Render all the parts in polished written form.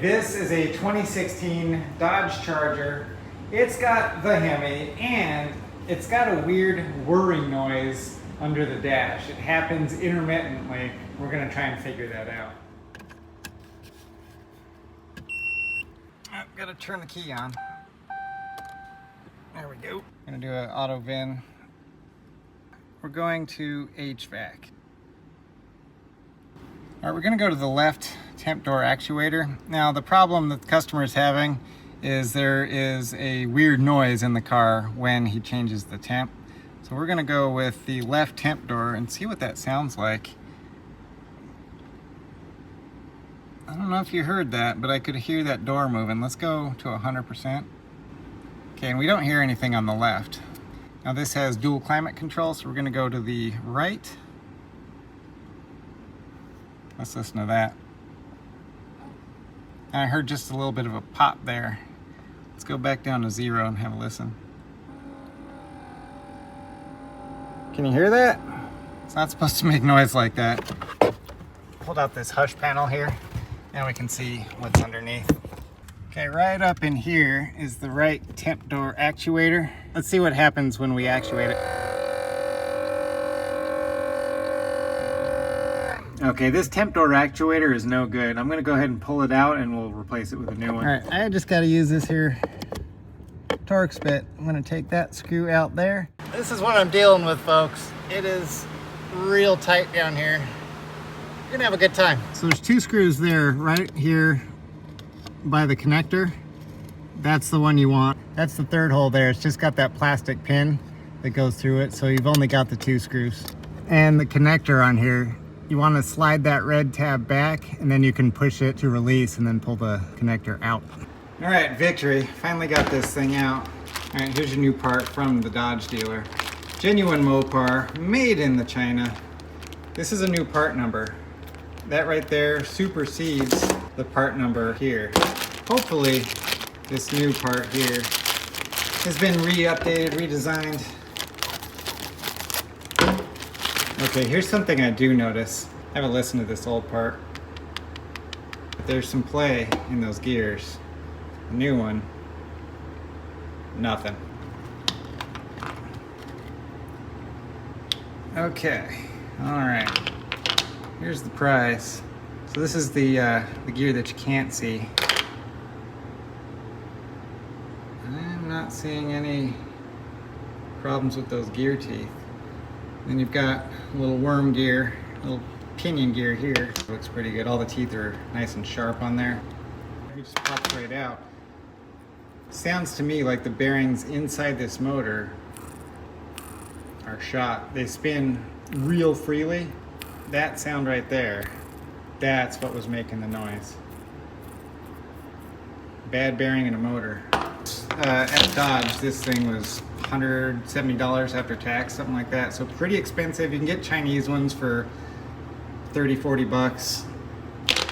This is a 2016 Dodge Charger. It's got the Hemi and it's got a weird whirring noise under the dash. It happens intermittently. We're gonna try and figure that out. I've gotta turn the key on. There we go. Gonna do an auto VIN. We're going to HVAC. All right, we're gonna go to the left temp door actuator. Now the problem that the customer is having is there is a weird noise in the car when he changes the temp. So we're gonna go with the left temp door and see what that sounds like. I don't know if you heard that, but I could hear that door moving. Let's go to 100%. Okay, and we don't hear anything on the left. Now this has dual climate control, so we're gonna go to the right. Let's listen to that. And I heard just a little bit of a pop there. Let's go back down to 0 and have a listen. Can you hear that? It's not supposed to make noise like that. Pulled out this hush panel here, and we can see what's underneath. Okay, right up in here is the right temp door actuator. Let's see what happens when we actuate it. Okay, this temp door actuator is no good. I'm gonna go ahead and pull it out and we'll replace it with a new one. All right, I just gotta use this here Torx bit. I'm gonna take that screw out there. This is what I'm dealing with, folks. It is real tight down here. You're gonna have a good time. So there's 2 screws there, right here by the connector. That's the one you want. That's the 3rd hole there. It's just got that plastic pin that goes through it, so you've only got the 2 screws. And the connector on here, you want to slide that red tab back and then you can push it to release and then pull the connector out. All right, victory. Finally got this thing out. All right, here's your new part from the Dodge dealer. Genuine Mopar, made in the China. This is a new part number. That right there supersedes the part number here. Hopefully this new part here has been re-updated, redesigned. Okay, here's something I do notice. I haven't listened to this old part. There's some play in those gears. The new one, nothing. Okay, all right. Here's the prize. So this is the gear that you can't see. I'm not seeing any problems with those gear teeth. Then you've got a little worm gear, a little pinion gear here. Looks pretty good. All the teeth are nice and sharp on there. It just pops right out. Sounds to me like the bearings inside this motor are shot. They spin real freely. That sound right there, that's what was making the noise. Bad bearing in a motor. At Dodge, this thing was $170 after tax, something like that. So pretty expensive. You can get Chinese ones for 30, 40 bucks.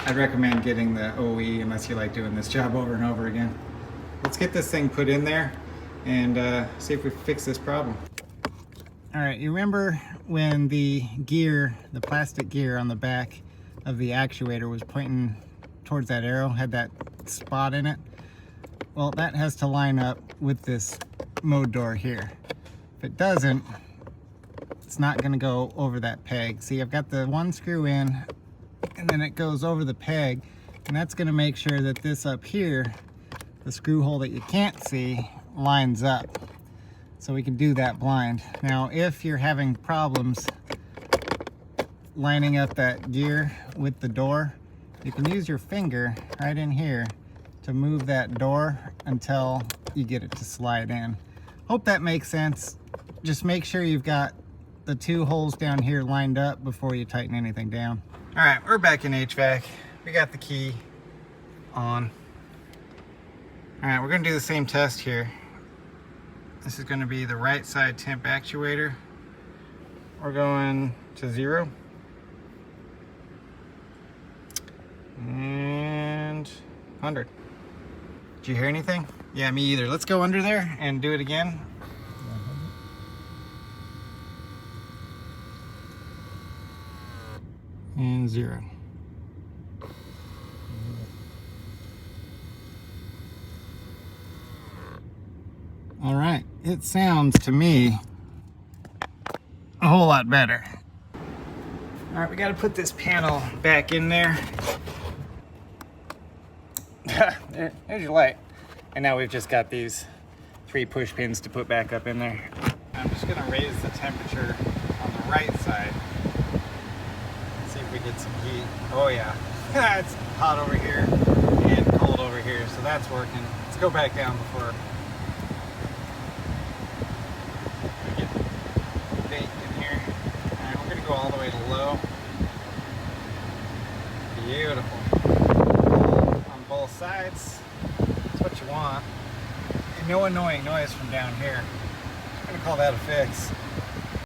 I'd recommend getting the OE unless you like doing this job over and over again. Let's get this thing put in there and see if we fix this problem. All right, you remember when the gear, the plastic gear on the back of the actuator was pointing towards that arrow, had that spot in it? Well, that has to line up with this mode door here. If it doesn't, it's not gonna go over that peg. See, I've got the 1 screw in and then it goes over the peg, and that's gonna make sure that this up here, the screw hole that you can't see, lines up. So we can do that blind. Now, if you're having problems lining up that gear with the door, you can use your finger right in here to move that door until you get it to slide in. Hope that makes sense. Just make sure you've got the 2 holes down here lined up before you tighten anything down. All right, we're back in HVAC. We got the key on. All right, we're gonna do the same test here. This is gonna be the right side temp actuator. We're going to 0. And 100. Did you hear anything? Yeah, me either. Let's go under there and do it again. And 0. All right, it sounds to me a whole lot better. All right, we got to put this panel back in there. There's your light. And now we've just got these 3 push pins to put back up in there. I'm just going to raise the temperature on the right side. See if we get some heat. Oh yeah, it's hot over here and cold over here, so that's working. Let's go back down before we get baked in here. All right, we're going to go all the way to low. Beautiful. On both sides. That's what you want. And no annoying noise from down here. I'm going to call that a fix.